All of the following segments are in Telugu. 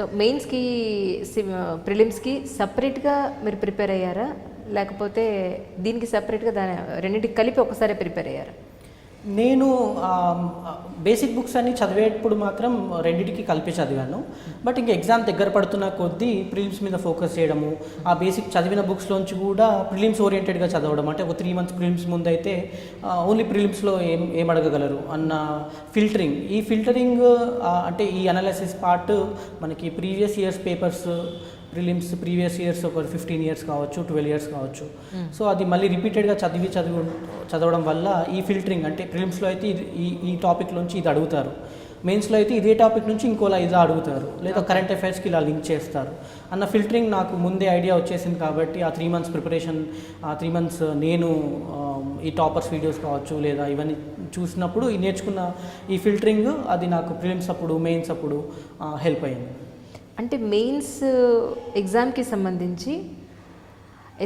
సో మెయిన్స్కి ప్రిలిమ్స్కి సపరేట్గా మీరు ప్రిపేర్ అయ్యారా, లేకపోతే దీనికి సపరేట్గా రెండింటికి కలిపి ఒకసారి ప్రిపేర్ అయ్యారా? నేను బేసిక్ బుక్స్ అన్ని చదివేటప్పుడు మాత్రం రెండింటికి కలిపి చదివాను. బట్ ఇంకా ఎగ్జామ్ దగ్గర పడుతున్న కొద్దీ ప్రిలిమ్స్ మీద ఫోకస్ చేయడము, ఆ బేసిక్ చదివిన బుక్స్లోంచి కూడా ప్రిలిమ్స్ ఓరియంటెడ్గా చదవడం. అంటే ఒక 3 months ప్రిలిమ్స్ ముందు అయితే ఓన్లీ ప్రిలిమ్స్లో ఏం అడగగలరు అన్న ఫిల్టరింగ్. ఈ ఫిల్టరింగ్ అంటే ఈ అనాలిసిస్ పార్ట్ మనకి previous years papers prelims previous years ఒక 15 years కావచ్చు, 12 years కావచ్చు. సో అది మళ్ళీ రిపీటెడ్గా చదవడం వల్ల ఈ ఫిల్టరింగ్ అంటే ప్రిలిమ్స్లో అయితే ఈ టాపిక్లోంచి ఇది అడుగుతారు, మెయిన్స్లో అయితే ఇదే టాపిక్ నుంచి ఇంకోలా ఇదా అడుగుతారు, లేదా కరెంట్ అఫైర్స్కి ఇలా లింక్ చేస్తారు అన్న ఫిల్టరింగ్ నాకు ముందే ఐడియా వచ్చేసింది. కాబట్టి ఆ 3 months ప్రిపరేషన్, ఆ 3 months నేను ఈ టాపర్స్ వీడియోస్ కావచ్చు లేదా ఇవన్నీ చూసినప్పుడు ఈ నేర్చుకున్న ఈ ఫిల్టరింగ్ అది నాకు ప్రిలిమ్స్ అప్పుడు మెయిన్స్ అప్పుడు హెల్ప్ అయింది. అంటే మెయిన్స్ ఎగ్జామ్కి సంబంధించి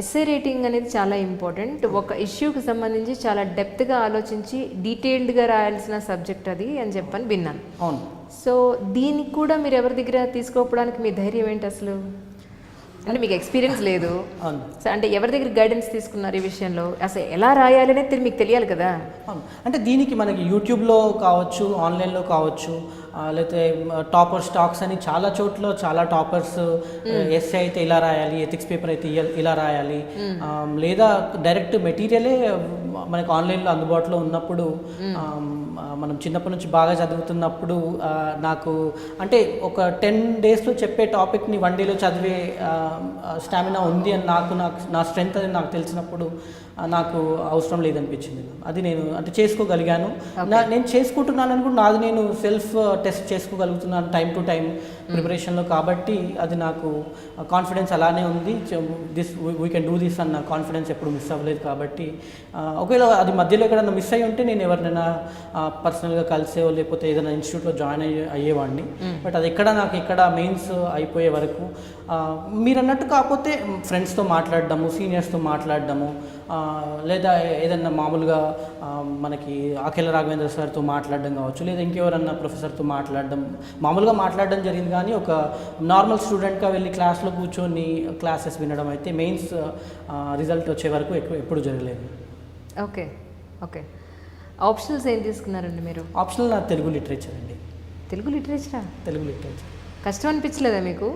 ఎస్ఏ రేటింగ్ అనేది చాలా ఇంపార్టెంట్. ఒక ఇష్యూకి సంబంధించి చాలా డెప్త్గా ఆలోచించి డీటెయిల్డ్గా రాయాల్సిన సబ్జెక్ట్ అది అని చెప్పని విన్నాను. అవును. సో దీనికి కూడా మీరు ఎవరి దగ్గర తీసుకోవడానికి మీ ధైర్యం ఏంటి అసలు? అంటే మీకు ఎక్స్పీరియన్స్ లేదు, అంటే ఎవరి దగ్గర గైడెన్స్ తీసుకున్నారు ఈ విషయంలో? అసలు ఎలా రాయాలి అనేది మీకు తెలియాలి కదా. అంటే దీనికి మనకి యూట్యూబ్లో కావచ్చు, ఆన్లైన్లో కావచ్చు, లేకపోతే టాపర్ స్టాక్స్ అని చాలా చోట్ల చాలా టాపర్స్ ఎస్ఏ అయితే ఇలా రాయాలి, ఎథిక్స్ పేపర్ అయితే ఇలా రాయాలి, లేదా డైరెక్ట్ మెటీరియలే మనకు ఆన్లైన్లో అందుబాటులో ఉన్నప్పుడు మనం చిన్నప్పటి నుంచి బాగా చదువుతున్నప్పుడు నాకు అంటే ఒక 10 daysలో చెప్పే టాపిక్ని 1 dayలో చదివే స్టామినా ఉంది అని నా స్ట్రెంగ్త్ అని నాకు తెలిసినప్పుడు నాకు అవసరం లేదనిపించింది. అది నేను అంటే చేసుకోగలిగాను. నేను చేసుకుంటున్నానని కూడా నాది నేను సెల్ఫ్ టెస్ట్ చేసుకోగలుగుతున్నాను టైం టు టైం ప్రిపరేషన్లో. కాబట్టి అది నాకు కాన్ఫిడెన్స్ అలానే ఉంది. వీ కెన్ డూ దిస్ అన్న కాన్ఫిడెన్స్ ఎప్పుడు మిస్ అవ్వలేదు. కాబట్టి ఒకవేళ అది మధ్యలో ఎక్కడన్నా మిస్ అయ్యి ఉంటే నేను ఎవరినైనా పర్సనల్గా కలిసే లేకపోతే ఏదైనా ఇన్స్టిట్యూట్లో జాయిన్ అయ్యేవాడిని. బట్ అది నాకు ఇక్కడ మెయిన్స్ అయిపోయే వరకు మీరు అన్నట్టు కాకపోతే ఫ్రెండ్స్తో మాట్లాడడము, సీనియర్స్తో మాట్లాడడము, లేదా ఏదన్నా మామూలుగా మనకి అఖిల రాఘవేంద్ర సార్తో మాట్లాడడం కావచ్చు, లేదా ఇంకెవరన్నా ప్రొఫెసర్తో మామూలుగా మాట్లాడడం జరిగింది. కానీ ఒక నార్మల్ స్టూడెంట్గా వెళ్ళి క్లాస్లో కూర్చొని క్లాసెస్ వినడం అయితే మెయిన్స్ రిజల్ట్ వచ్చే వరకు ఎప్పుడు జరగలేదు. Okay okay. ఆప్షనల్స్ ఏం తీసుకున్నారండి మీరు? ఆప్షనల్ నా తెలుగు లిటరేచర్ అండి. తెలుగు లిటరేచరా? తెలుగు లిటరేచర్. కష్టం అనిపించలేదా మీకు?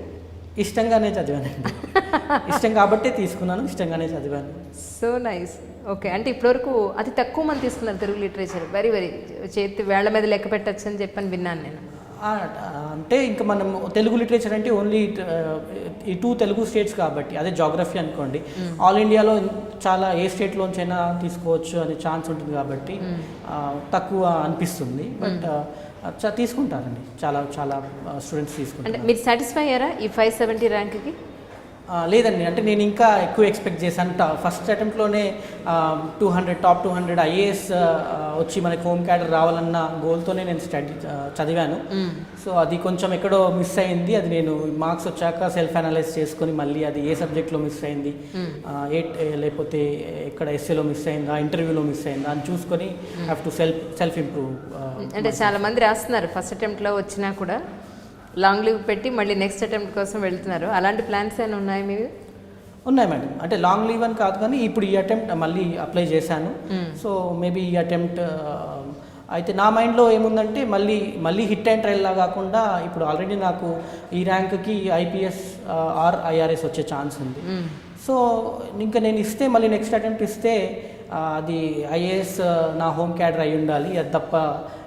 ఇష్టంగానే చదివానండి. ఇష్టం కాబట్టే తీసుకున్నాను, ఇష్టంగానే చదివాను. So nice. ఓకే. అంటే ఇప్పటివరకు అతి తక్కువ మంది తీసుకున్నారు తెలుగు లిటరేచర్. వెరీ చేతి వేళ్ల మీద లెక్క పెట్టచ్చు అని చెప్పని విన్నాను నేను. అంటే ఇంకా మనం తెలుగు లిటరేచర్ అంటే ఓన్లీ ఈ 2 తెలుగు స్టేట్స్ కాబట్టి అదే జాగ్రఫీ అనుకోండి. ఆల్ ఇండియాలో చాలా ఏ స్టేట్లోంచైనా తీసుకోవచ్చు అనే ఛాన్స్ ఉంటుంది కాబట్టి తక్కువ అనిపిస్తుంది. బట్ తీసుకుంటారండి, చాలా స్టూడెంట్స్ తీసుకుంటారు. అంటే మీరు సాటిస్ఫై అయ్యారా ఈ 570 ర్యాంక్కి? లేదండి, అంటే నేను ఇంకా ఎక్కువ ఎక్స్పెక్ట్ చేశాను. ఫస్ట్ అటెంప్ట్లోనే 200 టాప్ 200 ఐఏఎస్ వచ్చి మనకి హోమ్ క్యాడర్ రావాలన్న గోల్తోనే నేను చదివాను. సో అది కొంచెం ఎక్కడో మిస్ అయింది. అది నేను మార్క్స్ వచ్చాక సెల్ఫ్ అనలైజ్ చేసుకొని మళ్ళీ అది ఏ సబ్జెక్ట్లో మిస్ అయింది, లేకపోతే ఎక్కడ ఎస్ఏలో మిస్ అయిందా, ఇంటర్వ్యూలో మిస్ అయిందా అని చూసుకొని హ్యావ్ టు సెల్ఫ్ ఇంప్రూవ్. అంటే చాలామంది రాస్తున్నారు ఫస్ట్ అటెంప్ట్లో వచ్చినా కూడా లాంగ్ లీవ్ పెట్టి మళ్ళీ నెక్స్ట్ అటెంప్ట్ కోసం వెళ్తున్నారు. అలాంటి ప్లాన్స్ ఏమైనా ఉన్నాయి మీరు? ఉన్నాయి మేడం. అంటే లాంగ్ లీవ్ అని కాదు కానీ ఇప్పుడు ఈ అటెంప్ట్ మళ్ళీ అప్లై చేశాను. సో మేబీ ఈ అటెంప్ట్ అయితే నా మైండ్లో ఏముందంటే మళ్ళీ హిట్ అండ్ ట్రయల్లా కాకుండా ఇప్పుడు ఆల్రెడీ నాకు ఈ ర్యాంక్కి ఐపీఎస్ ఆర్ ఐఆర్ఎస్ వచ్చే ఛాన్స్ ఉంది. సో ఇంకా నేను ఇస్తే మళ్ళీ నెక్స్ట్ అటెంప్ట్ ఇస్తే అది ఐఏఎస్ నా హోమ్ క్యాడర్ అయి ఉండాలి. అది తప్ప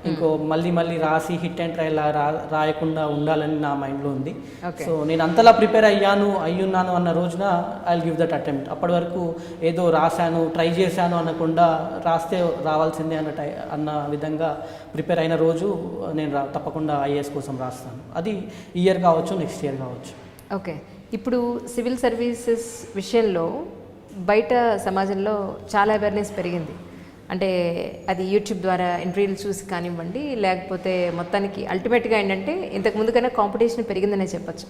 ఇంకో మళ్ళీ రాసి హిట్ అండ్ ట్రయల్ రాయకుండా ఉండాలని నా మైండ్లో ఉంది. సో నేను అంతలా ప్రిపేర్ అయ్యున్నాను అన్న రోజున I will give that attempt. అప్పటి వరకు ఏదో రాశాను, ట్రై చేశాను అనకుండా రాస్తే రావాల్సిందే అన్న విధంగా ప్రిపేర్ అయిన రోజు నేను తప్పకుండా ఐఏఎస్ కోసం రాస్తాను. అది ఈ ఇయర్ కావచ్చు, నెక్స్ట్ ఇయర్ కావచ్చు. ఓకే. ఇప్పుడు సివిల్ సర్వీసెస్ విషయంలో బయట సమాజంలో చాలా అవేర్నెస్ పెరిగింది. అంటే అది యూట్యూబ్ ద్వారా ఇంటర్వ్యూలు చూసి కానివ్వండి, లేకపోతే మొత్తానికి అల్టిమేట్గా ఏంటంటే ఇంతకుముందు కన్నా కాంపిటీషన్ పెరిగిందనే చెప్పచ్చు.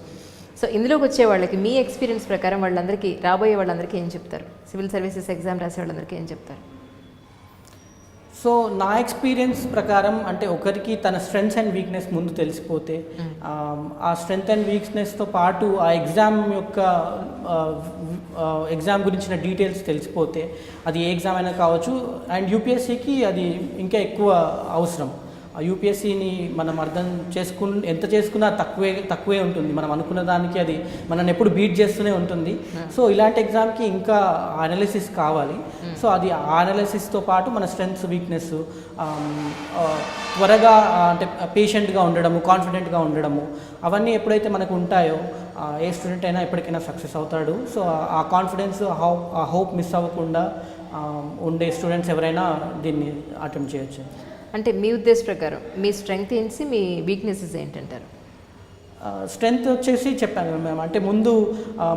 సో ఇందులోకి వచ్చే వాళ్ళకి మీ ఎక్స్పీరియన్స్ ప్రకారం వాళ్ళందరికీ, రాబోయే వాళ్ళందరికీ ఏం చెప్తారు? సివిల్ సర్వీసెస్ ఎగ్జామ్ రాసే వాళ్ళందరికీ ఏం చెప్తారు? సో నా ఎక్స్పీరియన్స్ ప్రకారం అంటే ఒకరికి తన స్ట్రెంగ్స్ అండ్ వీక్నెస్ ముందు తెలిసిపోతే ఆ స్ట్రెంగ్త్ అండ్ వీక్నెస్తో పాటు ఆ ఎగ్జామ్ యొక్క ఎగ్జామ్ గురించిన డీటెయిల్స్ తెలిసిపోతే అది ఏ ఎగ్జామ్ అయినా కావచ్చు. అండ్ యూపీఎస్సీకి అది ఇంకా ఎక్కువ అవసరం. ఆ యూపీఎస్సీని మనం అర్థం ఎంత చేసుకున్నా తక్కువే ఉంటుంది. మనం అనుకున్న దానికి అది మనల్ని ఎప్పుడు బీట్ చేస్తూనే ఉంటుంది. సో ఇలాంటి ఎగ్జామ్కి ఇంకా అనాలిసిస్ కావాలి. సో అది ఆ అనాలిసిస్తో పాటు మన స్ట్రెంగ్స్ వీక్నెస్ త్వరగా అంటే పేషెంట్గా ఉండడము, కాన్ఫిడెంట్గా ఉండడము, అవన్నీ ఎప్పుడైతే మనకు ఉంటాయో ఏ స్టూడెంట్ అయినా ఎప్పటికైనా సక్సెస్ అవుతాడు. సో ఆ కాన్ఫిడెన్స్, ఆ హోప్ మిస్ అవ్వకుండా ఉండే స్టూడెంట్స్ ఎవరైనా దీన్ని అటెంప్ట్ చేయొచ్చు. అంటే మీ ఉద్దేశ ప్రకారం మీ స్ట్రెంగ్త్ ఏంటి, మీ వీక్నెసెస్ ఏంటంటారు? స్ట్రెంగ్త్ వచ్చేసి చెప్పాను మ్యామ్, అంటే ముందు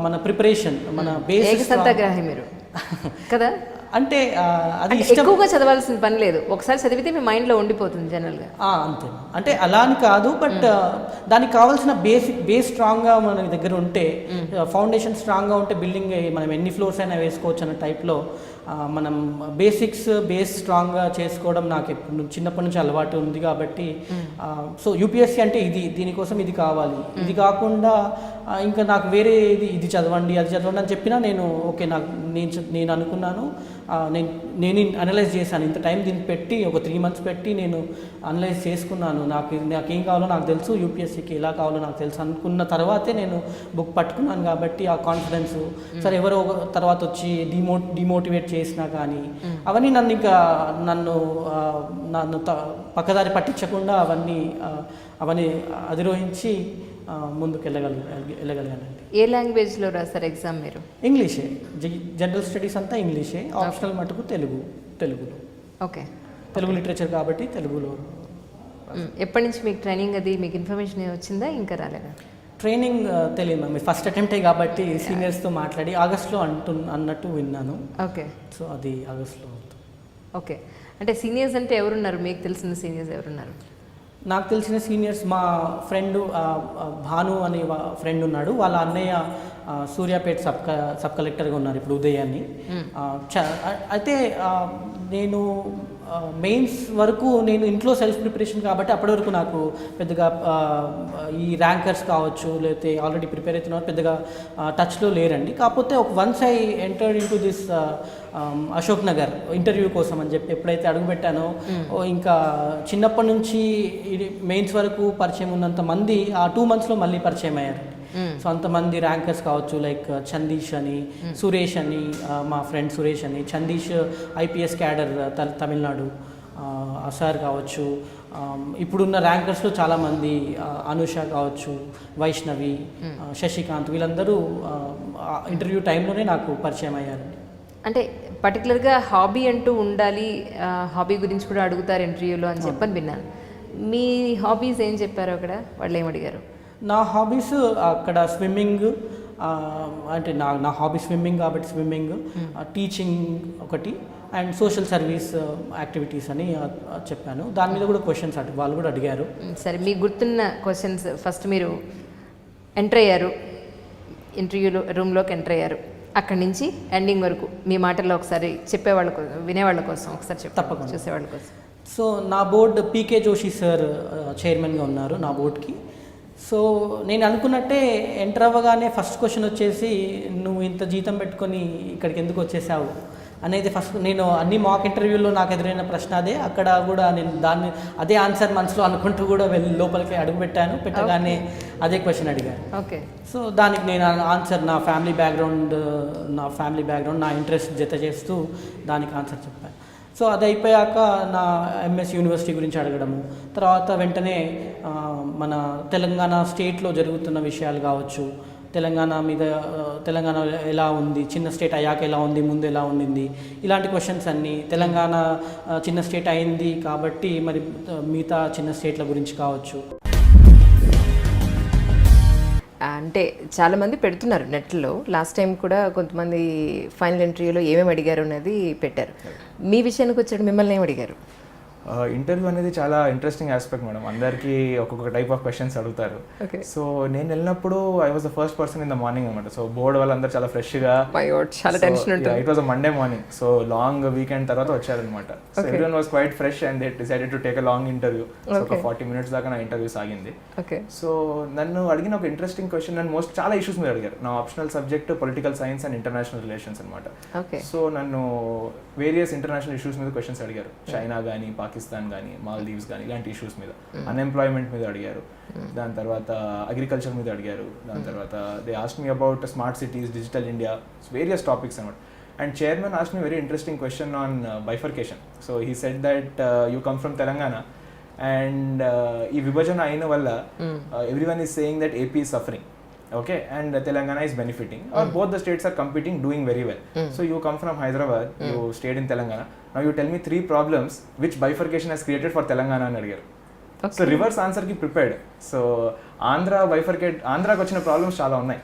మన ప్రిపరేషన్, మన బేసిక్ సత్యాగ్రహి మీరు కదా. అంటే అది ఎక్కువగా చదవాల్సిన పని లేదు, ఒకసారి చదివితే మీ మైండ్లో ఉండిపోతుంది జనరల్గా. అంతే. అంటే అలా అని కాదు, బట్ దానికి కావాల్సిన బేస్ స్ట్రాంగ్గా మన దగ్గర ఉంటే, ఫౌండేషన్ స్ట్రాంగ్గా ఉంటే బిల్డింగ్ మనం ఎన్ని ఫ్లోర్స్ అయినా వేసుకోవచ్చు అన్న టైప్లో మనం బేస్ స్ట్రాంగ్గా చేసుకోవడం నాకు చిన్నప్పటి నుంచి అలవాటు ఉంది కాబట్టి. సో యూపీఎస్సీ అంటే దీనికోసం ఇది కావాలి, ఇది కాకుండా ఇంకా నాకు వేరే ఇది చదవండి అది చదవండి అని చెప్పినా నేను ఓకే, నేను అనుకున్నాను, నేను అనలైజ్ చేశాను, ఇంత టైం దీన్ని పెట్టి ఒక 3 months పెట్టి నేను అనలైజ్ చేసుకున్నాను, నాకేం కావాలో నాకు తెలుసు, యూపీఎస్సీకి ఎలా కావాలో నాకు తెలుసు అనుకున్న తర్వాతే నేను బుక్ పట్టుకున్నాను. కాబట్టి ఆ కాన్ఫిడెన్స్, సరే ఎవరో తర్వాత వచ్చి డిమోటివేట్ చేసినా కానీ అవన్నీ నన్ను పక్కదారి పట్టించకుండా అవన్నీ అధిరోహించి ముందుకు వెళ్ళగలిగానండి. ఏ లాంగ్వేజ్లో రాస్తారు ఎగ్జామ్ మీరు? ఇంగ్లీషే, జనరల్ స్టడీస్ అంతా ఇంగ్లీషే, ఆప్షనల్ మటుకు తెలుగులో. ఓకే, తెలుగు లిటరేచర్ కాబట్టి తెలుగులో. ఎప్పటి నుంచి మీకు ట్రైనింగ్ అది మీకు ఇన్ఫర్మేషన్ వచ్చిందా, ఇంకా రాలేదా? ట్రైనింగ్ తెలియదు మ్యామ్, ఫస్ట్ అటెంప్టే కాబట్టి సీనియర్స్తో మాట్లాడి ఆగస్ట్లో అన్నట్టు విన్నాను. ఓకే, సో అది ఆగస్ట్లో. ఓకే, అంటే సీనియర్స్ అంటే ఎవరున్నారు మీకు తెలిసిన సీనియర్స్ ఎవరున్నారు? నాకు తెలిసిన సీనియర్స్ మా ఫ్రెండ్ భాను అనే ఫ్రెండ్ ఉన్నాడు, వాళ్ళ అన్నయ్య సూర్యాపేట సబ్ కలెక్టర్గా ఉన్నారు ఇప్పుడు ఉదయాన్ని. అయితే నేను మెయిన్స్ వరకు నేను ఇంట్లో సెల్ఫ్ ప్రిపరేషన్ కాబట్టి అప్పటి వరకు నాకు పెద్దగా ఈ ర్యాంకర్స్ కావచ్చు లేకపోతే ఆల్రెడీ ప్రిపేర్ అవుతున్నారు పెద్దగా టచ్లో లేరండి. కాకపోతే once I entered in to this Ashok Nagar interview కోసం అని చెప్పి ఎప్పుడైతే అడుగుపెట్టానో ఇంకా చిన్నప్పటి నుంచి మెయిన్స్ వరకు పరిచయం ఉన్నంత మంది ఆ 2 monthsలో మళ్ళీ పరిచయం అయ్యారు. సో అంతమంది ర్యాంకర్స్ కావచ్చు, లైక్ చందీష్ అని, సురేష్ అని, మా ఫ్రెండ్ సురేష్ అని, చందీష్ ఐపీఎస్ క్యాడర్ తమిళనాడు, సార్ కావచ్చు, ఇప్పుడున్న ర్యాంకర్స్లో చాలామంది అనుష కావచ్చు, వైష్ణవి, శశికాంత్, వీళ్ళందరూ ఇంటర్వ్యూ టైంలోనే నాకు పరిచయం అయ్యారు. అంటే పర్టికులర్గా హాబీ అంటూ ఉండాలి, హాబీ గురించి కూడా అడుగుతారు ఇంటర్వ్యూలో అని చెప్పని విన్నాను. మీ హాబీస్ ఏం చెప్పారు అక్కడ, వాళ్ళు ఏమడిగారు? నా హాబీస్ అక్కడ స్విమ్మింగ్, అంటే నా హాబీ స్విమ్మింగ్ కాబట్టి స్విమ్మింగ్, టీచింగ్ ఒకటి, అండ్ సోషల్ సర్వీస్ యాక్టివిటీస్ అని చెప్పాను. దాని మీద కూడా క్వశ్చన్స్ వాళ్ళు కూడా అడిగారు. సరే, మీకు గుర్తున్న క్వశ్చన్స్, ఫస్ట్ మీరు ఎంటర్ అయ్యారు, ఇంటర్వ్యూ రూమ్లోకి ఎంటర్ అయ్యారు, అక్కడి నుంచి ఎండింగ్ వరకు మీ మాటల్లో ఒకసారి చెప్పేవాళ్ళ కోసం, వినేవాళ్ళ కోసం ఒకసారి తప్పకుండా చూసేవాళ్ళ కోసం. సో నా బోర్డు పీకే జోషి సార్ చైర్మన్గా ఉన్నారు నా బోర్డుకి. సో నేను అనుకున్నట్టే ఎంటర్ అవ్వగానే ఫస్ట్ క్వశ్చన్ వచ్చేసి, నువ్వు ఇంత జీతం పెట్టుకొని ఇక్కడికి ఎందుకు వచ్చేసావు అనేది ఫస్ట్. నేను అన్ని మాక్ ఇంటర్వ్యూల్లో నాకు ఎదురైన ప్రశ్న అదే, అక్కడ కూడా నేను అదే ఆన్సర్ మనసులో అనుకుంటూ కూడా లోపలికి అడుగుపెట్టాను. పెట్టగానే అదే క్వశ్చన్ అడిగాను. ఓకే, సో దానికి నేను ఆన్సర్ నా ఫ్యామిలీ బ్యాక్గ్రౌండ్, నా ఇంట్రెస్ట్ జత చేస్తూ దానికి ఆన్సర్ చెప్పాను. సో అది అయిపోయాక నా ఎంఎస్ యూనివర్సిటీ గురించి అడగడము, తర్వాత వెంటనే మన తెలంగాణ స్టేట్లో జరుగుతున్న విషయాలు కావచ్చు, తెలంగాణ ఎలా ఉంది, చిన్న స్టేట్ అయ్యాక ఎలా ఉంది, ముందు ఎలా ఉండింది, ఇలాంటి క్వశ్చన్స్ అన్నీ. తెలంగాణ చిన్న స్టేట్ అయింది కాబట్టి మరి మిగతా చిన్న స్టేట్ల గురించి కావచ్చు. అంటే చాలామంది పెడుతున్నారు నెట్లో, లాస్ట్ టైం కూడా కొంతమంది ఫైనల్ ఇంటర్వ్యూలో ఏమేమి అడిగారు అనేది పెట్టారు. మీ విషయానికి వచ్చాడు, మిమ్మల్ని ఏమి అడిగారు? ఇంటర్వ్యూ అనేది చాలా ఇంట్రెస్టింగ్ ఆస్పెక్ట్ మేడం. అందరికీ ఒక్కొక్క టైప్ ఆఫ్ క్వశ్చన్స్ అడుగుతారు. సో నేను వెళ్ళినప్పుడు I was the first person in the morning అనమాట. సో బోర్డ్ వాళ్ళందరూ చాలా ఫ్రెష్గా, చాలా టెన్షన్ ఉంటుంది. It was a Monday morning, so long weekend తర్వాత వచ్చారనమాట. So everyone was quite fresh and they decided to take a long interview. ఒక 40 minutes దాకా నా ఇంటర్వ్యూ సాగింది. సో నన్ను అడిగిన ఒక ఇంట్రెస్టింగ్ క్వశ్చన్, నన్ను చాలా ఇష్యూస్ మీద అడిగారు. నా optional subject political science and international relations అనమాట. సో నన్ను వేరియస్ ఇంటర్నేషనల్ ఇష్యూస్ మీద క్వశ్చన్స్ అడిగారు. చైనా కానీ, పాకిస్తాన్ కానీ, మాల్దీవ్స్ కానీ, ఇలాంటి ఇష్యూస్ మీద, అన్ఎంప్లాయ్మెంట్ మీద అడిగారు. దాని తర్వాత అగ్రికల్చర్ మీద అడిగారు. దాని తర్వాత they asked me about smart cities, digital India, various topics అనమాట. And chairman asked me very interesting question on bifurcation. So he said that you come from Telangana and ఈ విభజన అయిన వల్ల everyone is saying that AP is suffering. Okay, and Telangana is benefiting, or both the states are competing, doing very well. So you come from Hyderabad, you stayed in Telangana. Now you tell me 3 problems which bifurcation has created for Telangana and Adigaru. So reverse answer ki prepared. So Andhra bifurcate, Andhra kochina problems chala unnai.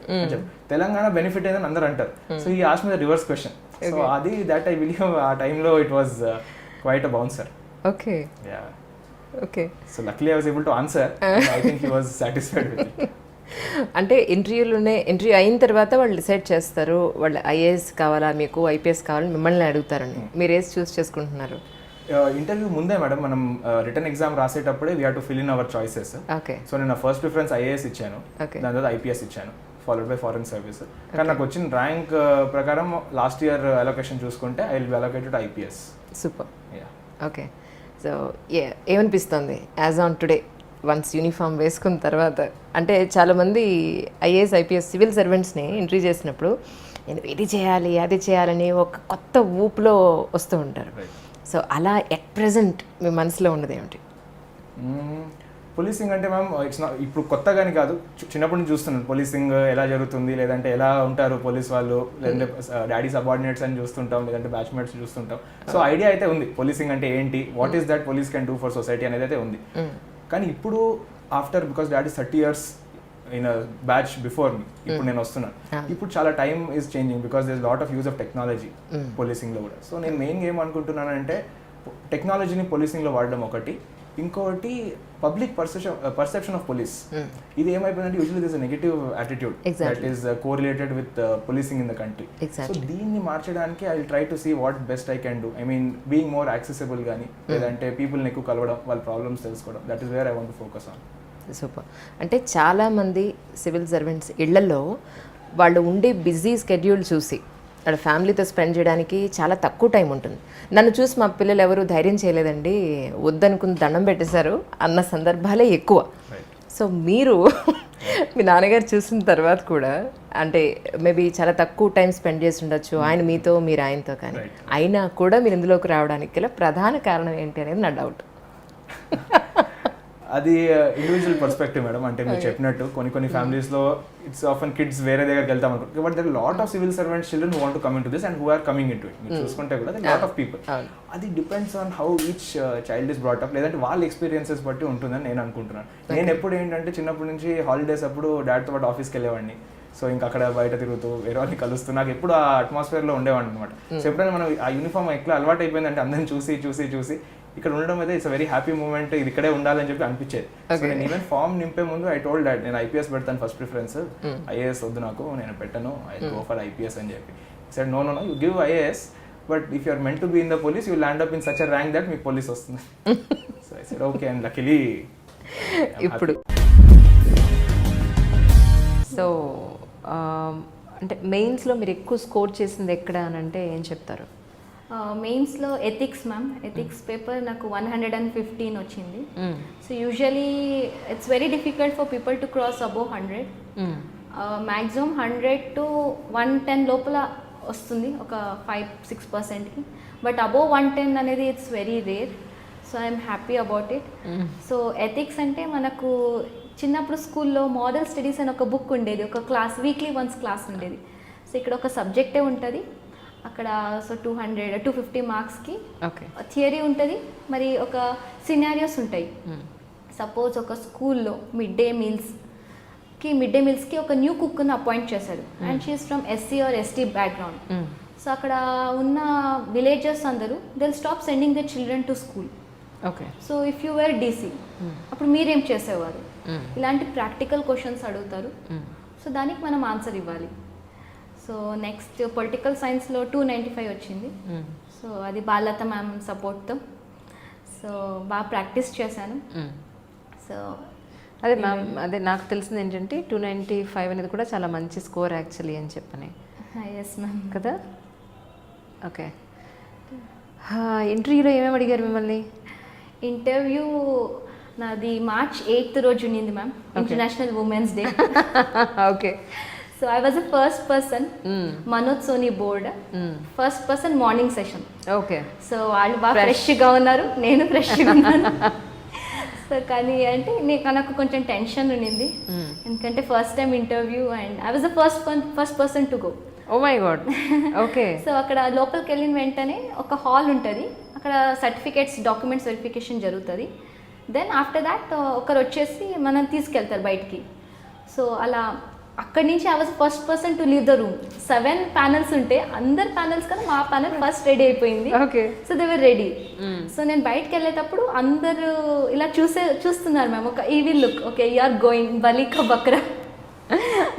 Telangana benefit ayindani andaru antaru. So he asked me the reverse question. So adi that I believe aa time lo it was quite a bouncer. Okay. Yeah. Okay. So luckily I was able to answer. And I think he was satisfied with it. అంటే ఇంటర్వ్యూ అయిన తర్వాత వాళ్ళు డిసైడ్ చేస్తారు, వాళ్ళు ఐఏఎస్ కావాలా మీకు, ఐపీఎస్ కావాలని మిమ్మల్ని అడుగుతారండి. మీరు ఏది చూస్ చేసుకుంటున్నారు? ఇంటర్వ్యూ ముందే మేడం మనం రిటర్న్ ఎగ్జామ్ రాసేటప్పుడే we have to fill in our choices. Okay. So నేను ఫస్ట్ ప్రిఫరెన్స్ ఐఏఎస్ ఇచ్చాను, దాని తర్వాత ఐపీఎస్ ఇచ్చాను, ఫాలోడ్ బై ఫారెన్ సర్వీస్. కానీ నాకు వచ్చిన ర్యాంక్ ప్రకారం లాస్ట్ ఇయర్ అలొకేషన్ చూసుకుంటే I will be allocated IPS. Super. Okay. So ఏమనిపిస్తుంది as on today once uniform వేసుకున్న తర్వాత? అంటే చాలామంది ఐఏఎస్, ఐపీఎస్, సివిల్ సర్వెంట్స్ని ఇంటర్వ్యూ చేసినప్పుడు నేను ఇది చేయాలి, అది చేయాలని ఒక కొత్త ఊపులో వస్తూ ఉంటారు. సో అలా ఎట్ ప్రెజెంట్ మీ మనసులో ఉన్నది ఏమిటి? పోలీసింగ్ అంటే మ్యామ్ ఇట్స్ నాట్ ఇప్పుడు కొత్తగాని కాదు, చిన్నప్పటి నుంచి చూస్తున్నాను పోలీసింగ్ ఎలా జరుగుతుంది, లేదంటే ఎలా ఉంటారు పోలీస్ వాళ్ళు, లేదంటే డాడీ సబార్డినేట్స్ అని చూస్తుంటాం, లేదంటే బ్యాచ్మేట్స్ చూస్తుంటాం. సో ఐడియా అయితే ఉంది పోలీసింగ్ అంటే ఏంటి, what is that police can do for society అనేది అయితే ఉంది. కానీ ఇప్పుడు after because dad is 30 years in a batch before me, ఇప్పుడు నేను వస్తున్నాను. ఇప్పుడు చాలా time is changing because there is lot of use of technology పోలీసింగ్లో కూడా. సో నేను మెయిన్గా ఏమనుకుంటున్నానంటే టెక్నాలజీని పోలీసింగ్లో వాడడం ఒకటి, ఇంకోటి పబ్లిక్ పర్సెప్షన్ ఆఫ్ పోలీస్. ఇది ఏమైపోయిందంటే usually this negative attitude that is correlated with policing in the country. So దీన్ని మార్చడానికి I will try to see what best I can do. I mean being more accessible కానీ, లేదంటే పీపుల్ని ఎక్కువ కలవడం, వాళ్ళ ప్రాబ్లమ్స్ తెలుసుకోవడం, that is where I want to focus on. Super. అంటే చాలామంది సివిల్ సర్వెంట్స్ ఇళ్లలో వాళ్ళు ఉండే బిజీ స్కెడ్యూల్ చూసి వాళ్ళ ఫ్యామిలీతో స్పెండ్ చేయడానికి చాలా తక్కువ టైం ఉంటుంది. నన్ను చూసి మా పిల్లలు ఎవరు ధైర్యం చేయలేదండి, వద్దనుకుని దండం పెట్టేశారు అన్న సందర్భాలే ఎక్కువ. సో మీరు మీ నాన్నగారు చూసిన తర్వాత కూడా అంటే మేబీ చాలా తక్కువ టైం స్పెండ్ చేసి ఉండొచ్చు ఆయన మీతో, మీరు ఆయనతో, కానీ అయినా కూడా మీరు ఇందులోకి రావడానికి గల ప్రధాన కారణం ఏంటి అనేది నా డౌట్. అది ఇండివిజువల్ పర్స్పెక్టివ్ మేడం. అంటే మీరు చెప్పినట్టు కొన్ని ఫ్యామిలీస్లో ఇట్స్ ఆఫన్ కిడ్స్ వేరే దగ్గరికి వెళ్తాం అనుకుంటారు, but there lot of civil servants children who want to come in to this and who are coming in to it. మీరు చూసుకుంటే కూడా లాట్ ఆఫ్ పీపుల్. అది depends on how each child is brought up, లేదంటే వాళ్ళ ఎక్స్పీరియన్సెస్ బట్టి ఉంటుందని నేను అనుకుంటున్నాను. నేను ఎప్పుడు ఏంటంటే చిన్నప్పటి నుంచి హాలిడేస్ అప్పుడు డాడ్తో పాటు ఆఫీస్కి వెళ్ళేవాడిని. సో ఇంకా అక్కడ బయట తిరుగుతూ వేరే వాళ్ళని కలుస్తూ నాకు ఎప్పుడు ఆ అట్మాస్ఫియర్లో ఉండేవాడిని అనమాట. సో ఎప్పుడైనా మనం ఆ యూనిఫామ్ ఎట్లా అలవాటు అయిపోయిందంటే అందరిని చూసి చూసి చూసి ఇక్కడ ఉండడం అయితే ఇట్స్ వెరీ హ్యాపీ మూమెంట్, ఇది ఇక్కడే ఉండాలని చెప్పి అనిపించేది. సో నేను ఈవెన్ ఫామ్ నింపే ముందు ఐ టోల్డ్ డాడ్ నేను ఐపీఎస్ పెడతాను ఫస్ట్ ప్రిఫరెన్స్, ఐఏఎస్ వద్దు నాకు, నేను పెట్టను, ఐ గో ఫర్ ఐపీఎస్ అని చెప్పి. Said no no no you give IAS, but if you are meant to be in the police you land up in such a rank that మీకు పోలీస్ వస్తుంది. So I said okay and luckily. ఇప్పుడు సో అంటే మెయిన్స్లో మీరు ఎక్కువ స్కోర్ చేసింది ఎక్కడ అని అంటే ఏం చెప్తారు? మెయిన్స్లో ఎథిక్స్ మ్యామ్, ఎథిక్స్ పేపర్ నాకు 115 వచ్చింది. So usually it's very difficult for people to cross above 100. Maximum 100 to 110 లోపల వస్తుంది, ఒక 5-6%కి. బట్ అబోవ్ 110 అనేది it's very rare. So I'm happy about it. So ethics అంటే మనకు చిన్నప్పుడు స్కూల్లో మోడల్ స్టడీస్ అని ఒక బుక్ ఉండేది, ఒక క్లాస్, వీక్లీ వన్స్ క్లాస్ ఉండేది. సో ఇక్కడ ఒక సబ్జెక్టే ఉంటుంది అక్కడ. సో 250 మార్క్స్కి థియరీ ఉంటుంది, మరి ఒక సినారియోస్ ఉంటాయి. సపోజ్ ఒక స్కూల్లో మిడ్ డే మీల్స్కి ఒక న్యూ కుక్ని అపాయింట్ చేశారు and she is from SC or ST background. So అక్కడ ఉన్న విలేజర్స్ అందరూ they will stop sending the children to school. Okay. So if you were DC అప్పుడు మీరేం చేసేవారు, ఇలాంటి ప్రాక్టికల్ క్వశ్చన్స్ అడుగుతారు. సో దానికి మనం ఆన్సర్ ఇవ్వాలి. సో నెక్స్ట్ పొలిటికల్ సైన్స్లో 295 వచ్చింది. సో అది బాలత మ్యామ్ సపోర్ట్తో సో బాగా ప్రాక్టీస్ చేశాను. సో అదే మ్యామ్, అదే నాకు తెలిసింది ఏంటంటే 295 అనేది కూడా చాలా మంచి స్కోర్ యాక్చువల్లీ అని చెప్పని. Yes ma'am. కదా. ఓకే. ఇంటర్వ్యూలో ఏమేమి అడిగారు మిమ్మల్ని? ఇంటర్వ్యూ నాది March 8th రోజు ఉన్నింది ma'am, international women's day. Okay. So I was the first person, Manoj Soni board, first person morning session. Okay. So వాళ్ళు బాగా ఫ్రెష్గా ఉన్నారు, నేను ఫ్రెష్గా ఉన్నాను. సో కానీ అంటే నాకు కొంచెం టెన్షన్ ఉండింది, ఎందుకంటే first time interview and I was the first person to go. Oh my God. Okay. So అక్కడ లోపలికి వెళ్ళిన వెంటనే ఒక హాల్ ఉంటుంది, అక్కడ సర్టిఫికేట్స్ డాక్యుమెంట్స్ వెరిఫికేషన్ జరుగుతుంది. దెన్ ఆఫ్టర్ దాట్ ఒకరు వచ్చేసి మనం తీసుకెళ్తారు బయటికి. సో అలా అక్కడి నుంచి I was first person to leave the room. 7 panels ఉంటే అందరు ప్యానల్స్ కన్నా మా ప్యానల్ ఫస్ట్ రెడీ అయిపోయింది. Okay. So they were ready. So నేను బయటకు వెళ్ళేటప్పుడు అందరూ ఇలా చూస్తున్నారు మ్యామ్, ఒక ఈవీ look, okay you are going బలిక బక్రా,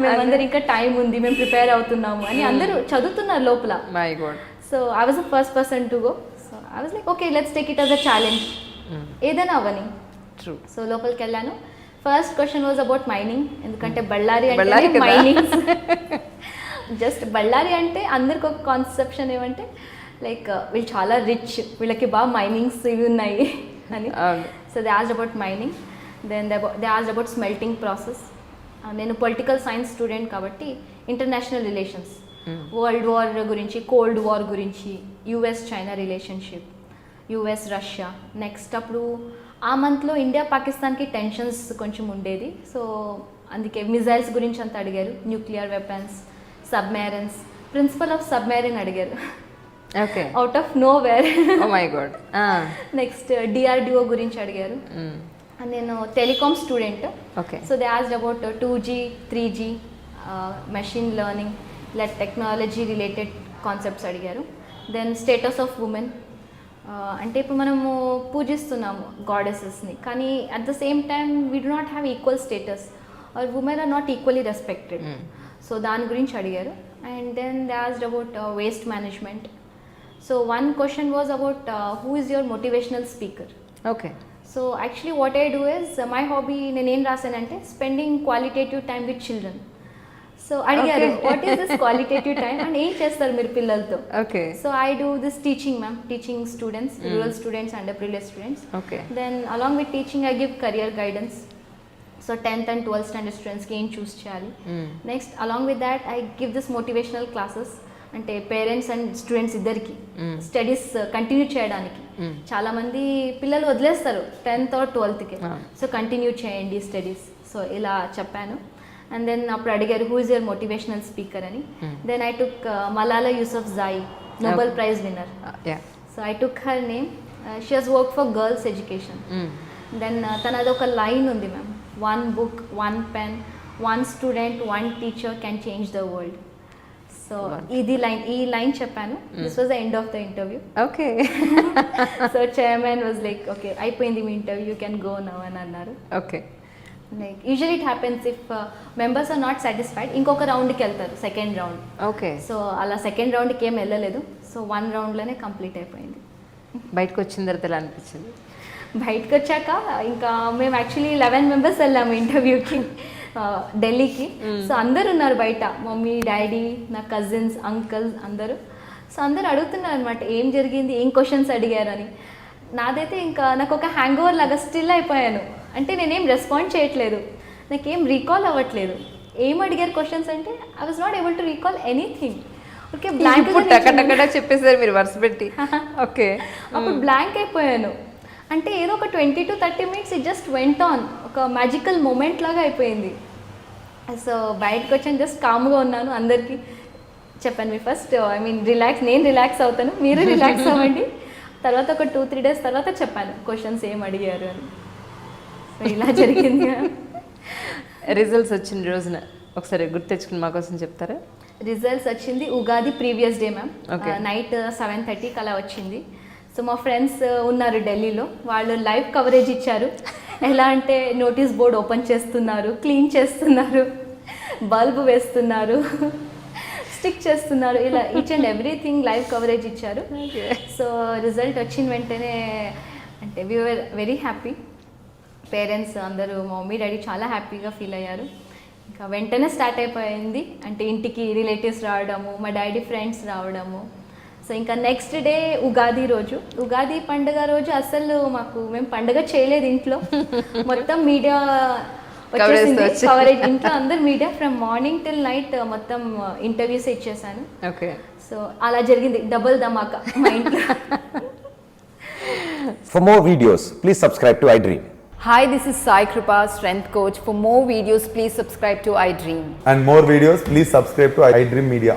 మేమందరు ఇంకా టైం ఉంది, మేము ప్రిపేర్ అవుతున్నాము అని అందరూ చదువుతున్నారు లోపల. My God. So I was the first person to go. So I was like okay let's take it as a challenge, ఏదైనా అవని. ట్రూ. సో లోపలికి వెళ్ళాను. First question was about mining, ఎందుకంటే బళ్ళారి బళ్ళారి అంటే కదా. మైనింగ్. జస్ట్ బళ్ళారి అంటే అందరికి ఒక కాన్సెప్షన్ ఏమంటే లైక్ వీళ్ళు చాలా రిచ్, వీళ్ళకి బాగా మైనింగ్స్ ఇవి ఉన్నాయి అని. So they asked about mining. Then they asked about smelting process. నేను పొలిటికల్ సైన్స్ స్టూడెంట్ కాబట్టి ఇంటర్నేషనల్ రిలేషన్స్, వరల్డ్ వార్ గురించి, కోల్డ్ వార్ గురించి, US China relationship, US Russia. Next అప్పుడు ఆ మంత్లో ఇండియా పాకిస్తాన్కి టెన్షన్స్ కొంచెం ఉండేది. సో అందుకే మిజైల్స్ గురించి అంతా అడిగారు, nuclear weapons, submarines, principle of submarine అడిగారు. Okay. Out of nowhere. Oh my God. Next DRDO గురించి అడిగారు. నేను telecom student. Okay. So they asked about 2G 3G machine learning, ఇలా టెక్నాలజీ రిలేటెడ్ కాన్సెప్ట్స్ అడిగారు. దెన్ స్టేటస్ ఆఫ్ ఉమెన్, అంటే ఇప్పుడు మనము పూజిస్తున్నాము గాడెసెస్ని, కానీ at the same time we do not have equal status or women are not equally respected. So దాని గురించి అడిగారు. And then they asked about waste management. So one question was about who is your motivational speaker. Okay. So actually what I do is my hobby, నేనేం రాశానంటే spending qualitative time with children. So అడిగారు what is this qualitative time and ఏం చేస్తారు మీరు పిల్లలతో. Okay. So I do this teaching ma'am, teaching students, rural students and privilege students. Okay. Then along with teaching I give career guidance. So 10th and 12th standard స్టూడెంట్స్కి ఏం చూస్ చేయాలి. Next along with that I give this motivational classes, అంటే పేరెంట్స్ అండ్ స్టూడెంట్స్ ఇద్దరికి స్టడీస్ కంటిన్యూ చేయడానికి. చాలా మంది పిల్లలు వదిలేస్తారు 10th or 12thకి. సో కంటిన్యూ చేయండి స్టడీస్. సో ఇలా చెప్పాను. అండ్ దెన్ అప్పుడు అడిగారు who is your motivational speaker అని. Then I took Malala Yousafzai, Nobel prize winner. So I took her name. She has work for girls education. Then తనది ఒక లైన్ ఉంది ma'am, 1 book 1 pen 1 student 1 teacher can change the world. So ఈ లైన్ చెప్పాను. This was the end of the interview. Okay. So chairman was like okay అయిపోయింది మీ interview, you can go now అని అన్నారు. Okay. Like usually it happens if members are not satisfied, ఇంకొక రౌండ్కి వెళ్తారు, సెకండ్ రౌండ్. ఓకే. సో అలా సెకండ్ రౌండ్కి ఏం వెళ్ళలేదు. సో 1 roundలోనే కంప్లీట్ అయిపోయింది. బయటకు వచ్చిన తర్వాత ఎలా అనిపించింది? బయటకు వచ్చాక ఇంకా మేము యాక్చువల్లీ 11 members వెళ్ళాము ఇంటర్వ్యూకి ఢిల్లీకి. సో అందరు ఉన్నారు బయట, మమ్మీ డాడీ నా కజిన్స్ అంకల్స్ అందరూ. సో అందరు అడుగుతున్నారు అనమాట ఏం జరిగింది, ఏం క్వశ్చన్స్ అడిగారు అని. నాదైతే ఇంకా నాకు ఒక హ్యాంగ్ ఓవర్ లాగా స్టిల్ అయిపోయాను. అంటే నేనేం రెస్పాండ్ చేయట్లేదు, నాకేం రీకాల్ అవ్వట్లేదు. ఏం అడిగారు క్వశ్చన్స్ అంటే I was not able to recall anything. Okay blank చెప్పేసారు మీరు వరుస పెట్టి. ఓకే. అప్పుడు బ్లాంక్ అయిపోయాను. అంటే ఏదో ఒక 20 to 30 minutes it just went on, ఒక మ్యాజికల్ మూమెంట్ లాగా అయిపోయింది. సో బయటకు వచ్చాను, జస్ట్ కామ్గా ఉన్నాను. అందరికీ చెప్పాను మీ ఫస్ట్ నేను రిలాక్స్ అవుతాను, మీరు రిలాక్స్ అవ్వండి. తర్వాత ఒక 2-3 days తర్వాత చెప్పాను క్వశ్చన్స్ ఏం అడిగారు అని. సో ఇలా జరిగింది. రిజల్ట్స్ వచ్చిన రోజున ఒకసారి గుర్తు తెచ్చుకుని మా కోసం చెప్తారా? రిజల్ట్స్ వచ్చింది Ugadi previous day ma'am, night 7:30కి అలా వచ్చింది. సో మా ఫ్రెండ్స్ ఉన్నారు ఢిల్లీలో, వాళ్ళు లైవ్ కవరేజ్ ఇచ్చారు. ఎలా అంటే నోటీస్ బోర్డ్ ఓపెన్ చేస్తున్నారు, క్లీన్ చేస్తున్నారు, బల్బ్ వేస్తున్నారు, స్టిక్ చేస్తున్నారు, ఇలా each and everything live coverage ఇచ్చారు. సో రిజల్ట్ వచ్చిన వెంటనే అంటే we were very happy. Parents అందరూ మా మమ్మీ డాడీ చాలా హ్యాపీగా ఫీల్ అయ్యారు. ఇంకా వెంటనే స్టార్ట్ అయిపోయింది, అంటే ఇంటికి రిలేటివ్స్ రావడము, మా డాడీ ఫ్రెండ్స్ రావడము. సో ఇంకా నెక్స్ట్ డే ఉగాది రోజు, ఉగాది పండుగ రోజు అసలు మేము పండుగ చేయలేదు ఇంట్లో, మొత్తం మీడియా వచ్చేసింది, కవరేజ్ ఇంట్లో అందరు media from morning till night మొత్తం ఇంటర్వ్యూస్ ఇచ్చేసాను. ఓకే. సో అలా జరిగింది, డబుల్ ధమాకా మా ఇంట్లో. For more videos, please subscribe to iDream. Hi, this is Sai Kripa, strength coach. For more videos, please subscribe to iDream. And more videos, please subscribe to iDream Media.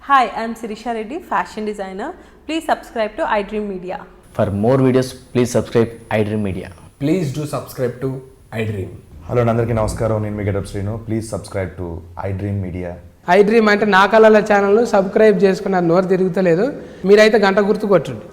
Hi, I'm Sirisha Reddy, fashion designer. Please subscribe to iDream Media. For more videos, please subscribe iDream Media. Please do subscribe to iDream. Hello అందరికీ నమస్కారం, నేను మీ Getup Srinu. Please subscribe to iDream Media. iDream అంటే నా కళల ఛానల్ సబ్స్క్రైబ్ చేసుకున్నారు, నోరు తిరుగుతలేదు. మీరైతే గంట గుర్తు కొట్టండి.